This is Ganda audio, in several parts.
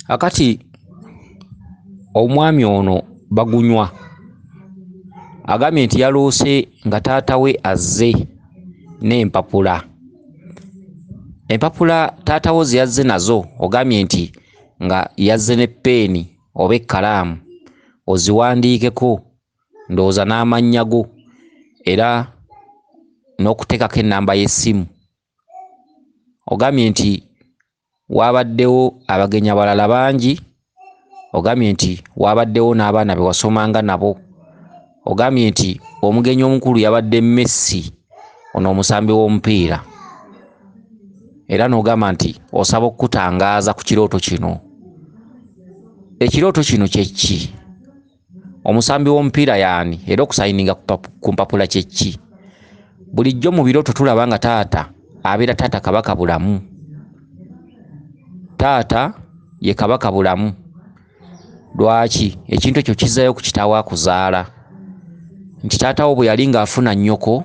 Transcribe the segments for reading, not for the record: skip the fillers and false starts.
Akati omwami ono bagunywa agambye nti yaloose nga taata we azze n'empapula. Empapula taata wo ze yazze nazo ogambye nti nga yazze ne peeni oba ekkalaamu oziwandiikeko ndowooza n'amannya go era n'okuteekako ennamba y'essimu. Ogambye nti waabaddewo abagenyi abalala bangi, ogambye nti waabaddewo n'abaana be wasomanga nabo, ogambye nti omugenyi omukulu yabadde Messi ono omusambi w'omupiira, era n'ogamba nti osaba okutangaaza ku kirooto kino. Ekirooto kino kye ki? Omusambi w'omupiira y'ani era okusayininga ku mpapula kye ki? Bulijjo mu birooto tulaba nga taata abeera taata kabaka bulamu. Taata ye kabaka bulamu. Lwaki? Ekintu ekyo kizzaayo ku kitaawe akuzaala. Nti taata wo bwe yali ng'afuna nnyoko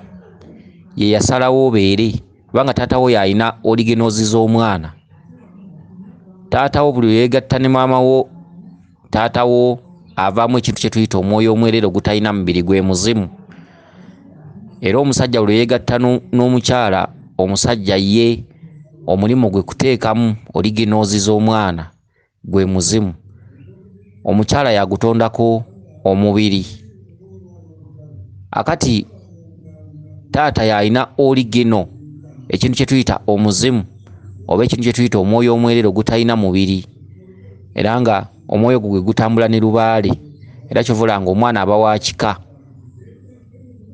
ye yasalawo obeere, kubanga taata wo y'alina oliginozi z'omwana. Taata wo buli lwe yeegatta ne maama wo, taata wo avaamu ekintu kye tuyita omwoyo omwereere ogutalina mubiri, gwe muzimu. Era omusajja buli lwe yeegatta n'omukyala, omusajja ye omulimu gwe kuteekamu oliginozi z'omwana, gwe muzimu. Omukyala yagutondako omubiri. Akati taata y'alina oligino, ekintu kye tuyita omuzimu oba ekintu kye tuyita omwoyo omwereere ogutalina mubiri, era nga omwoyo gwe gutambula ne lubaale, era kyovula nga omwana aba wa kika,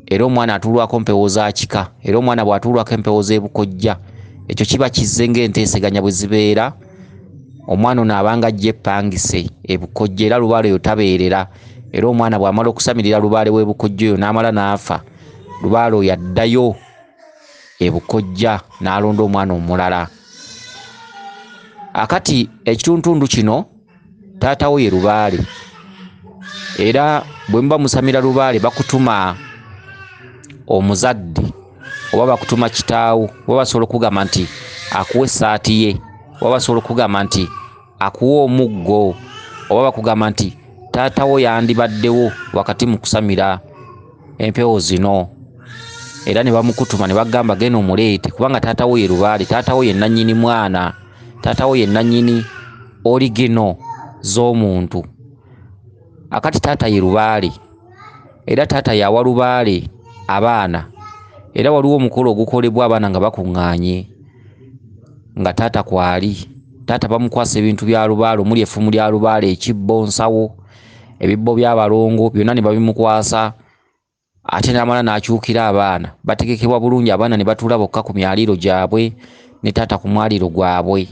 era omwana atuulwako mpewo za kika, era omwana bw'atuulwako empewo z'ebukojja, ekyo kiba kizze ng'enteeseganya bwe zibeera. Omwana ono abanga ajja epangise ebukojja, era lubaale oyo tabeerera, era omwana bw'amala okusamirira lubaale w'ebukojja oyo n'amala n'afa, lubaale oyo addayo ebukojja n'alonda omwana omulala. Akati ekituntundu kino taata wo ye lubaale, era bwe muba musamira lubaale bakutuma omuzadde oba bakutuma kitaawo, oba basobola okugamba nti akuwa essaati ye, oba basobola okugamba nti akuwa omuggo, oba bakugamba nti taata wo yandibaddewo wakati mu kusamira empewo zino, era ne bamukutuma ne bagamba genda omuleete, kubanga taata wo ye lubaale, taata wo ye nannyini mwana, taata wo ye nannyini oligino z'omuntu. Akati taata ye lubaale, era taata yawa lubaale abaana, era waliwo omukolo ogukolebwa abaana nga bakuŋŋaanye nga taata kwali. Taata bamukwasa ebintu bya lubaale omuli effumu lya lubaale, ekibbo, nsawo, ebibbo by'abalongo, byonna ne babimukwasa. Ate n'amala n'akyukira abaana, bategekebwa bulungi, abaana ne batuula bokka ku myaliiro gyabwe ne taata ku mwaliiro gwabwe.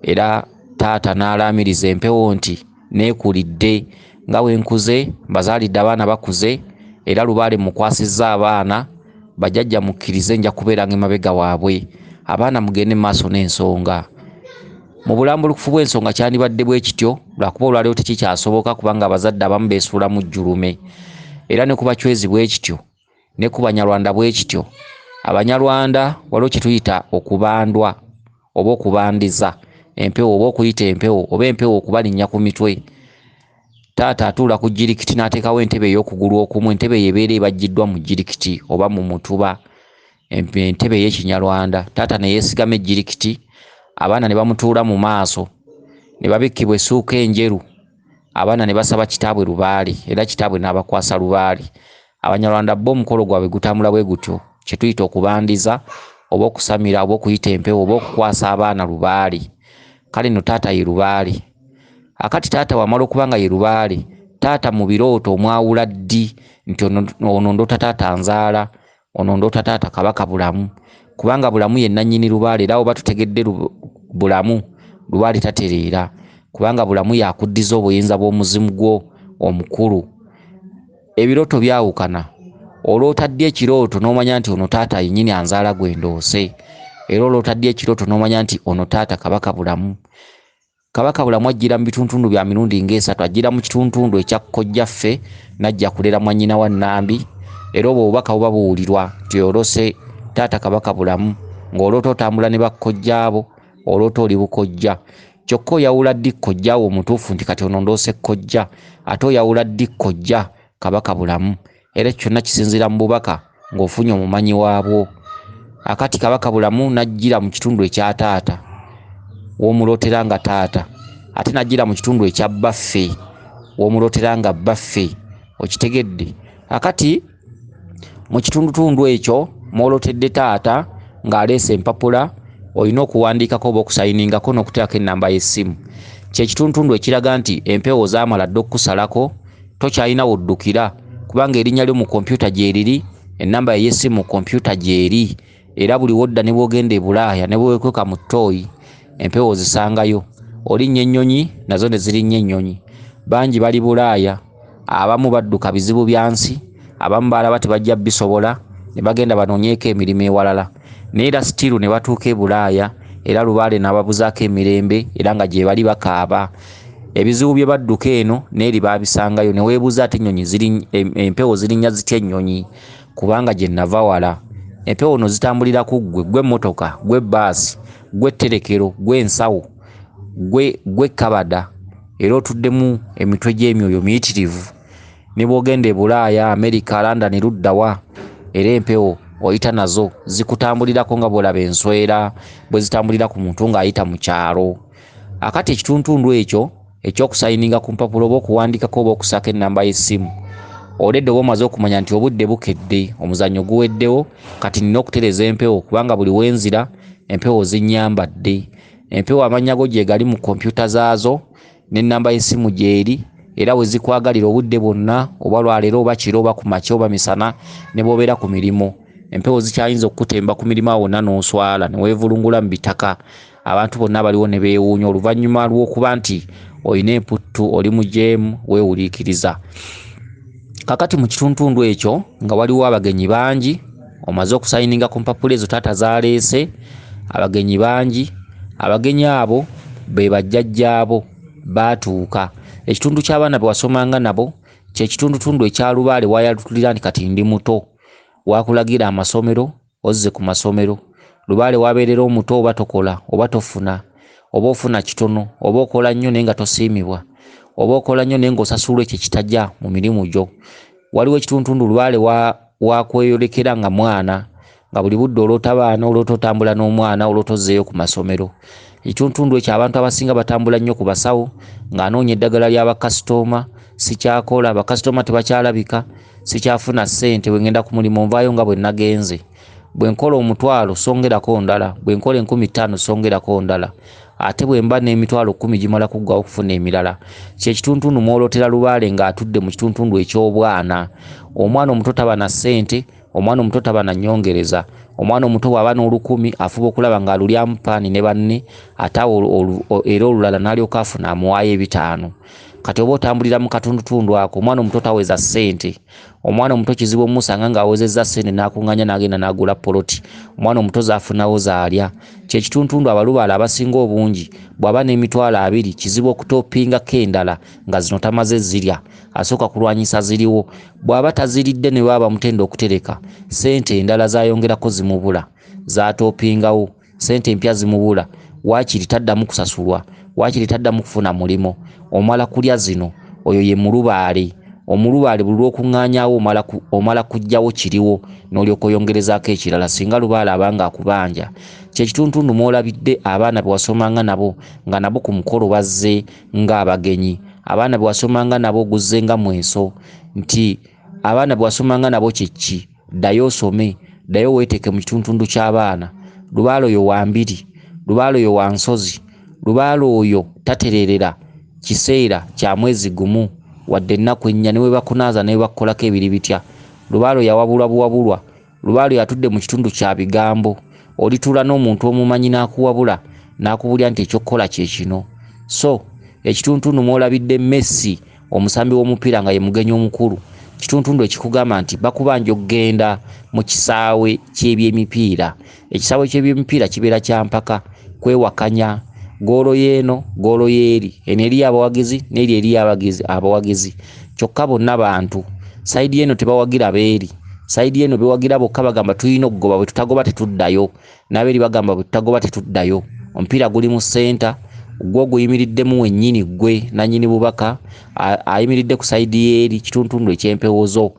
Era taata n'alaamiriza empewo nti neekulidde, nga bwe nkuze mbazaalidde abaana bakuze, era lubaale mukwasizza abaana, bajjajja mukkirize nja kubeeranga emabega waabwe, abaana mugende mu maaso n'ensonga. Mu bulambulukufu bw'ensonga kyandibadde bwe kityo, lwakuba olwaleero tekikyasoboka kubanga abazadde abamu beesuula mu jjulume. Era ne ku bacwezi bwe kityo, ne ku Banyarwanda bwe kityo. Abanyarwanda waliwo kye tuyita okubandwa oba okubandiza empewo, oba okuyita empewo oba empewo okubalinnya ku mitwe. Taata atuula ku jjirikiti n'ateekawo entebe ey'okugulu okumu, entebe eyo ebeera ebajjiddwa mu jjirikiti oba mu mutuba, entebe ey'Ekinyarwanda. Taata ne yeesigama ejjirikiti, abaana ne bamutuula mu maaso, ne babikkibwa essuuka enjeru, abaana ne basaba kitaabwe lubaale, era kitaabwe n'abakwasa lubaale. Abanyarwanda bo omukolo gwabwe gutambula bwe gutyo, kye tuyita okubandiza oba okusamira oba okuyita empewo oba okukwasa abaana lubaale. Kale nno taata ye lubaale. Akati taata wamala okuba nga ye lubaale, taata mu birooto omwawula ddi nti ono ndoota taata nzaala, ono ndoota taata kabaka bulamu, kubanga bulamu ye nannyini lubaale, era oba tutegedde bulamu, lubaale tatereera, kubanga bulamu yakuddiza obuyinza bw'omuzimu gwo omukulu. Ebirooto byawukana. Oloota ddi ekirooto n'omanya nti ono taata yennyini anzaala gwe ndoose, era oloota ddi ekirooto n'omanya nti ono taata kabaka bulamu. Kabaka bulamu ajjira mu bituntundu bya mirundi ng'esatu. Ajjira mu kituntundu ekya kkojjaffe n'ajja kulera mwannyina wa Nnambi, era obwo obubaka buba buwulirwa nti olose taata kabaka bulamu, ng'oloota otambula ne bakkojjaabo, oloota oli bukojja. kyokka oyawula ddi kkojja wo omutuufu nti kati ono ndoose kkojja ate oyawula ddi kkojja kabaka bulamu era kyonna kisinziira mu bubaka ng'ofunye omumanyi waabwo. Akati kabaka bulamu najjira mu kitundu ekya taata w'omulootera nga taata ate najjira mu kitundu ekya baffe w'omulootera nga baffe. Okitegedde? Akati mu kitundutundu ekyo mw'olootedde taata ng'aleese empapula olina okuwandiikako oba okusayiningako n'okuteekako ennamba y'essimu. Kyekitundutundu ekiraga nti empewo zaamala dde okukusalako tokyalina woddukira kubanga erinnya lyo mu kompyuta gyeriri, ennamba y'essimu mu kompyuta gyeri era buli wodda ne bwogenda e Bulaaya ne bwekweka mu ttooyi empewo zisangayo. Olinnya ennyonyi nazo ne zirinnya ennyonyi. Bangi bali Bulaaya, abamu badduka bizibu bya nsi, abamu balaba tebajja bisobola ne bagenda banoonyeeko emirimu ewalala naye era sitiru ne batuuka e Bulaaya era Lubaale n'ababuzaako emirembe era nga gye bali bakaaba. Ebizibu bye badduka eno n'eri baabisangayo ne weebuuza ate ennyonyi empewo zirinnya zitya ennyonyi kubanga gye nava wala. Empewo no zitambulira ku ggwe emmotoka, ggwe bbaasi, ggwe etterekero, ggwe ensawo, ggwe kabada era otuddemu emitwe gy'emyoyo miyitirivu. Ne bw'ogenda e Bulaaya, Amerika, London luddawa era empewo oyita nazo zikutambulirako nga bw'olaba enswera bwe zitambulira ku muntu ng'ayita mu kyalo. Akati ekitundutundu ekyo ekyokusayininga ku mpapula oba okuwandiikako oba okusaako ennamba y'essimu oledde oba omaze okumanya nti obudde bukedde, omuzannyo guweddewo, kati nina okutereza empewo kubanga buli wenzira empewo zinnyambadde. Empewo amannya go gye gali mu kompyuta zaazo n'ennamba y'essimu gyeri era we zikwagalira obudde bwonna oba lwaleero oba kiro oba ku makya oba misana ne bw'obeera ku mirimu. Empewo zikyayinza okukutemba ku mirimu awo wonna n'oswala ne weevulungula mu bitaka. Abantu bonna baliwo ne beewuunya oluvannyuma lw'okuba nti olina emputtu, oli mu jeemu, weewuliikiriza. Kakati mu kitundutundu ekyo nga waliwo abagenyi bangi, omaze okusayininga ku mpapula ezo taata zaaleese, abagenyi bangi. Abagenyi abo be bajjajjaabo baatuuka. Ekitundu ky'abaana be wasomanga nabo kye kitundutundu ekya Lubaale wayatulira nti kati ndi muto, wakulagira amasomero ozze ku masomero. Lubaale wabeerera omuto oba tokola oba tofuna oba ofuna kitono oba okola nnyo naye nga tosiimibwa oba okola nnyo naye ng'osasulwa ekyo kitajja mu mirimu gyo. Waliwo ekitundutundu Lubaale wakweyolekera nga mwana nga buli budde oloota baana, oloota otambula n'omwana, oloota ozzeeyo ku masomero. Ekitundutundu ekyo abantu abasinga batambula nnyo ku basawo ng'anoonya eddagala ly'abakasitoma, sikyakola, abakasitoma tebakyalabika, sikyafuna ssente, bwe ngenda ku mulimu nvaayo nga bwe nagenze. Bwe nkola omutwalo songerako ndala, bwe nkola 50,000 songerako ndala, ate bwe mba n'emitwalo 10 gimala kuggwawo okufuna emirala. Kyekitundutundu mw'olootera Lubaale ng'atudde mu kitundutundu eky'obwana. Omwana omuto taba na ssente, omwana omuto taba na nnyongereza. Omwana omuto bw'aba n'olukumi afuba okulaba ng'alulyamu paani ne banne ate era olulala n'alyoka afuna amuwaayo 5. Kati oba otambulira mu katundutundu ako omwana omuto taweza ssente. Omwana omuto kizibu omusanga ng'awezezza ssente n'akuŋŋanya n'agenda n'agula poloti. Omwana omuto zaafunawo zaalya. Kyekitundutundu Abalubaale abasinga obungi bw'aba n'emitwalo 2 kizibu okutoppingako endala nga zino tamaze zirya, asooka kulwanyisa ziriwo. Bw'aba taziridde ne baba bamutenda okutereka, ssente endala zayongerako zimubula, zaatoppingawo, ssente empya zimubula, waakiri taddamu kusasulwa, waakiri taddamu kufuna mulimo. Omala kulya zino, oyo ye Mulubaale. Omulubaale buli lw'okuŋŋaanyaawo omala kuggyawo kiriwo n'olyoka oyongerezaako ekirala singa Lubaale abanga akubanja. Kyekitundutundu mw'olabidde abaana be wasomanga nabo nga nabo ku mukolo bazze ng'abagenyi. Abaana be wasomanga nabo guzze nga mweso nti abaana be wasomanga nabo kyeki, ddayo osome, ddayo weeteeke mu kitundutundu ky'abaana. Lubaale oyo wa mbiri, Lubaale oyo wa nsozi, Lubaale oyo tatererera kiseera kya mwezi gumu wadde ennaku ennya ne we bakunaaza ne bakolako ebiri bitya. Lubaale oyo yawabulwa buwabulwa. Lubaale oyo atudde mu kitundu kya bigambo. Olituula n'omuntu omumanyi n'akuwabula n'akubulya nti ekyokkola kye kino. So ekitundutundu mw'olabidde Messi omusambi w'omupiira nga ye mugenyi omukulu, kitundutundu ekikugamba nti bakubanja okugenda mu kisaawe ky'ebyemipiira. Ekisaawe ky'ebyemipiira kibeera kya mpaka, kwewakanya, goolo y'eno goolo y'eri, eno eri abawagizi n'eri eri abawagizi. Kyokka bonna bantu, sayidi eno tebawagira beeri, sayidi eno bewagira bokka bagamba tulina okugoba, bwe tutagoba tetuddayo, n'abeeri bagamba bwe tutagoba tetuddayo. Omupiira guli mu ssenta, gwo guyimiriddemu wennyini gwe nannyini bubaka ayimiridde ku sayidi y'eri kituntundu eky'empewozo.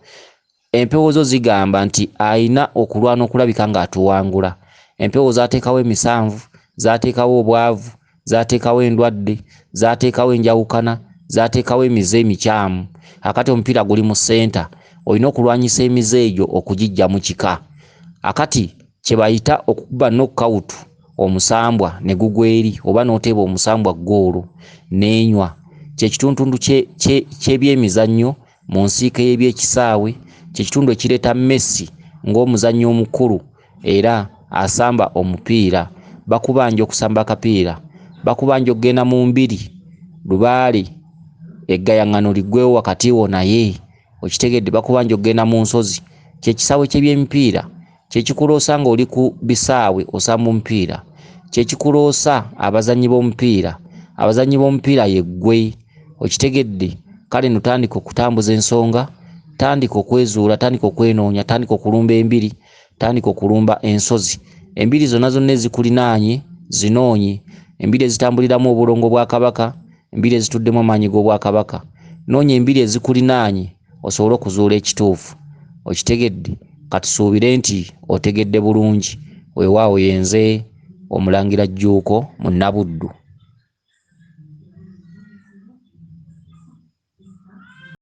Empewozo zigamba nti ayina okulwana okulabika ng'atuwangula. Empewo zaateekawo emisanvu, zaateekawo obwavu, zaateekawo endwadde, zaateekawo enjawukana, zaateekawo emize emikyamu. Akati omupiira guli mu ssenta, olina okulwanyisa emize egyo okugiggya mu kika. Akati kye bayita okukuba knockoutu omusambwa ne gugwa eri oba n'oteeba omusambwa ggoolo n'enywa. Kye kituntundu ky'ebyemizannyo mu nsiike y'ebyekisaawe, kye kitundu ekireeta Messi ng'omuzannyi omukulu era asamba omupiira. Bakubanja okusamba akapiira, bakubanja okugenda mu mbiri, lubaale eggayaŋŋano liggwewo wakati wo naye okitegedde, bakubanja okugenda mu nsozi. Kye kisaawe ky'ebyemipiira, kye kikuloosa ng'oli ku bisaawe osamba omupiira, kye kikuloosa abazannyi b'omupiira. Abazannyi b'omupiira ye ggwe, okitegedde. Kale no tandika okutambuza ensonga, tandika okwezuula, tandika okwenoonya, tandika okulumba embiri, tandika okulumba ensozi. Embiri zonna zonna ezikulinaanye zinoonye, embiri ezitambuliramu obulongo bwa Kabaka, embiri ezituddemu amaanyi g'Obwakabaka. Noonya embiri ezikulinaanye osobole okuzuula ekituufu, okitegedde. Katusuubire nti otegedde bulungi. Weewaawo yenze Omulangira Jjuuko Munnabuddu.